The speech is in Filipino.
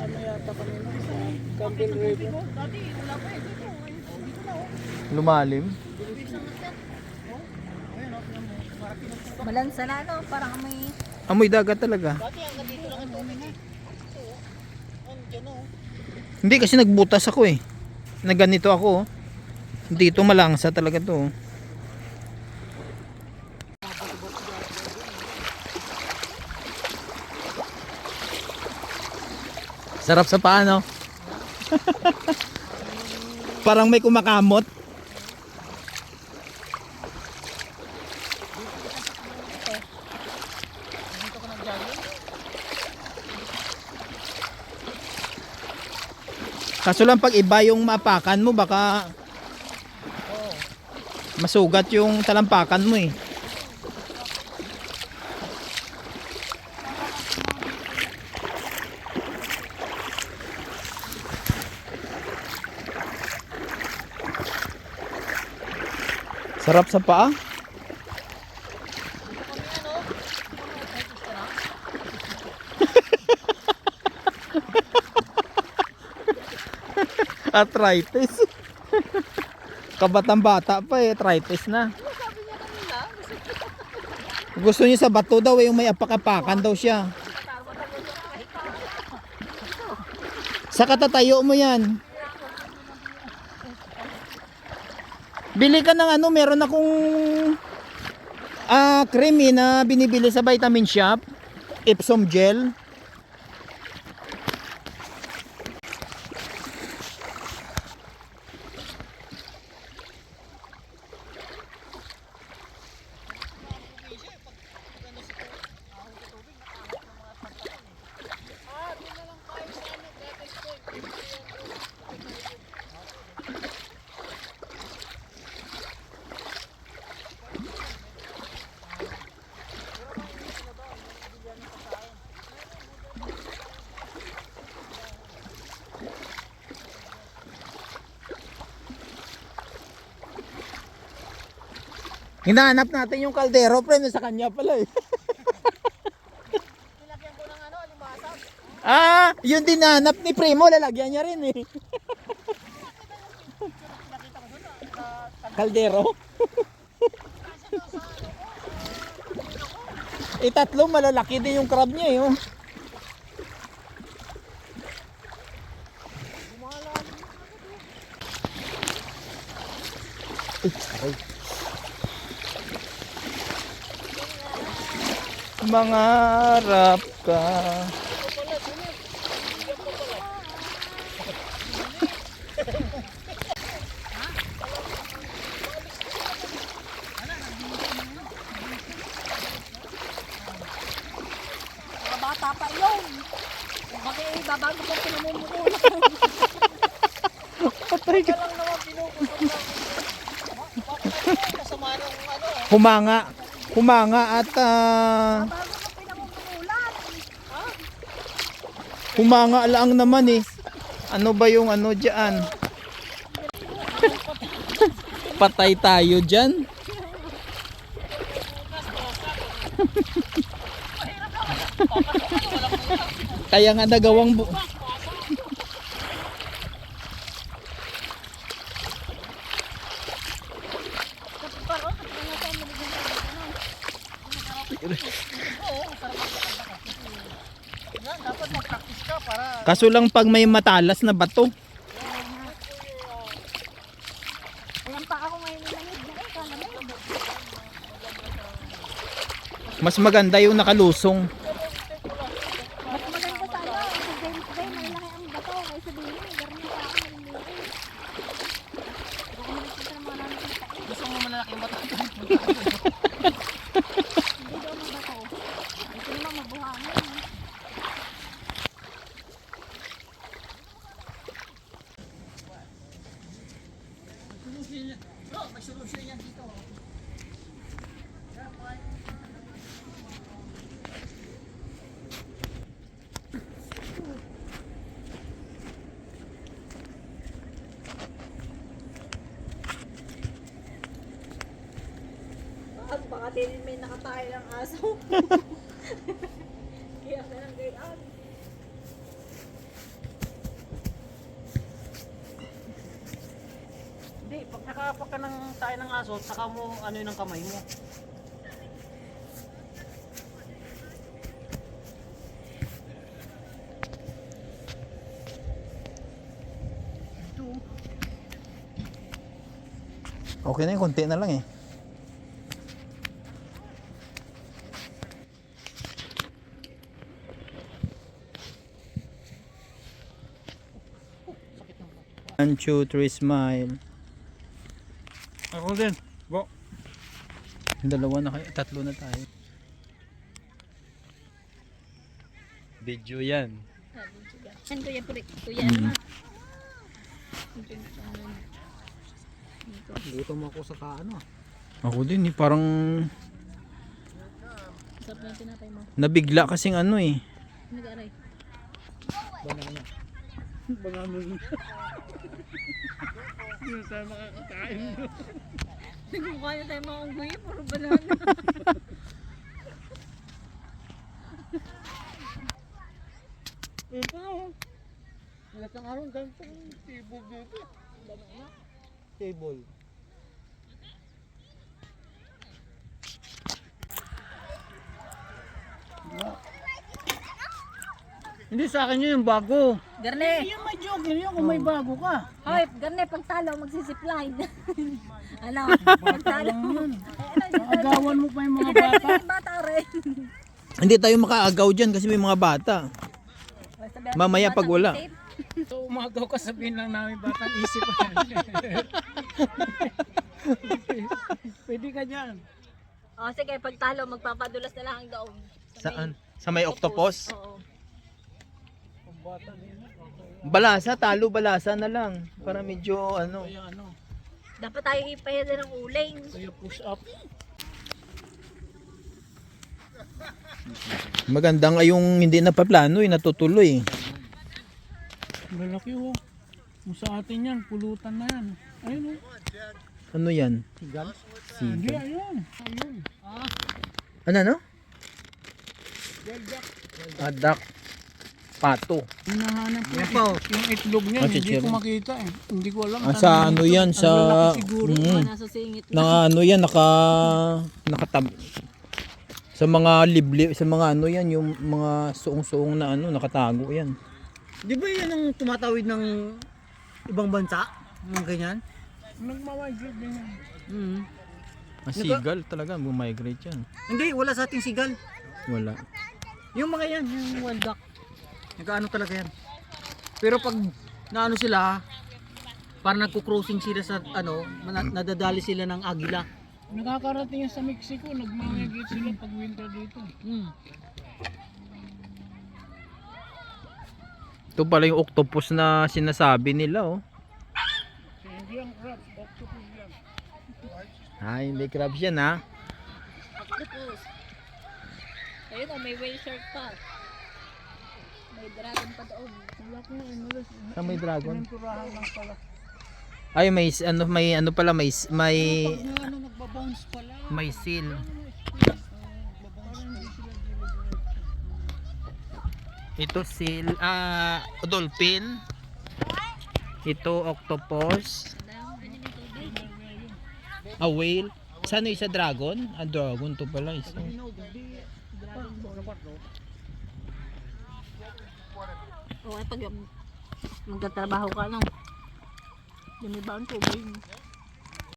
ano yata kami sa Candle River. Dati wala pa eh. Dito na oh. Lumalim. Malansa na no, parang may... Amoy dagat talaga. Dati hanggang dito lang ang tubig eh. Andiyan oh. Hindi kasi nagbutas ako eh. Na ganito ako. Dito malangsa talaga to. Sarap sa paano. Parang may kumakamot. Kaso lang pag iba yung mapakan mo baka masugat yung talampakan mo eh. Sarap sa paa. Arthritis. Kabatang bata pa eh, arthritis na. Gusto niya sa bato daw eh, yung may apak-apakan daw siya. Sa katatayo mo yan. Bili ka ng ano, meron akong cream eh, na binibili sa vitamin shop. Epsom gel. Hinahanap natin yung kaldero, friend, sa kanya pala eh. Nilagyan ko ng ano, alimasag. Yun din nahanap ni Primo, lalagyan niya rin eh. Kaldero? Tatlo malalaki din yung crab niya eh. Oh. Mangarap ka. Mga bata pa yun. Babago ko pinamumukulan. Patay ka. Lang naman pinuputok lang. Kasama ng ano. Humanga at Babago ko pinamumukulan. humanga lang naman eh. Ano ba yung ano dyan? Patay tayo dyan. Kaya nga nagawang Dapat mag-practice ka para kaso lang pag may matalas na bato. Ayan pa ako ngayon nangid na eh. Kala mo. Mas maganda yung nakalusong. Mas maganda tayo. Sa James Bay, malaki ang bato. Kaysa din yun. Garni pa ako maliliit. Baka maliliit na mga namin kita eh. gusto mo malalaking bata. Hindi daw mabato. Ito naman mabuhangin. Bro, may solusyon yan dito. Baka din may nakatayo ng aso. Kaya ka nang gayaan. magtapak ka ng tayo ng aso, saka mo ano yun ang kamay mo. Okay na yun, konti na lang eh. One, two, three, smile. Ako din. Bo. Dalawa na kayo, tatlo na tayo. Video yan. Yan kuya, kuya ano na. Gutom ako sa kaano. Ako din eh, parang Sarap na yung tinapay mo. nabigla kasing ano eh. Nag-aray. Banana. Banana yun. Yun sa makakakain mo. Nagmukha na tayo mga unggoy, puro banana. Ito na. Lahat ng araw, ganito ang table dito. Table. Hindi sa akin yun yung bago. Garne! Yung may jogging yun kung may bago ka. Hoy, Garne, pag talo, magsisipline. Ano? Pag talo. Agawan mo pa yung mga bata. Bata rin. Hindi tayo makaagaw dyan kasi may mga bata. Mamaya pag wala. So umagaw ka, sabihin lang namin batang isip pa yan. Pwede ka dyan. O sige, pag talo, magpapadulas na lang ang daong. Saan? Sa may octopus? Oo. Kung bata din yan, okay. Balasa, talo balasa na lang. Para medyo ano. Kaya ano, Dapat tayo ipahila ng uling. kaya push up. Maganda nga yung hindi napaplano eh, natutuloy. Malaki oh. Kung sa atin yan, pulutan na yan. Ayun oh. Ano yan? Sigal? Siga. Hindi, ayun. Ayun. Ano no? Adak. Pato. Hinahanap ko yung itlog niya, Ah, hindi chichirya. ko makita eh. Hindi ko alam. Sa ano yan? Sa... siguro. Nasa singit na. Na ano yan, nakatab... Sa mga liblib, sa mga ano yan, yung mga suong-suong na ano, nakatago yan. Di ba yan ang tumatawid ng ibang bansa? Mga ganyan? Nagmamigrate din yan. Sigal talaga, bumigrate yan. Hindi, wala sa ating sigal. Wala. Yung mga yan, yung wild duck. Nagkaano talaga yan. Pero pag naano sila, parang nagko-crossing sila sa ano, nadadali sila ng agila. Nakakarating yan sa Mexico, nagmamigrate sila pag winter dito. Ito pala yung octopus na sinasabi nila oh. Hindi ang crab, octopus yan. Hindi crabs yan ha. Octopus. Ayun o, may whale shark pa. May dragon pa doon. Wala ko ano, Sa may dragon. pininturahan lang pala. Ay may ano pala may Pag ano, nagbabounce pala. may seal. Ito seal, dolphin. Ito octopus. A whale. Saan yung isa dragon? Dragon to pala isa. O, pag magtatrabaho ka, no? Yung may baon tubig.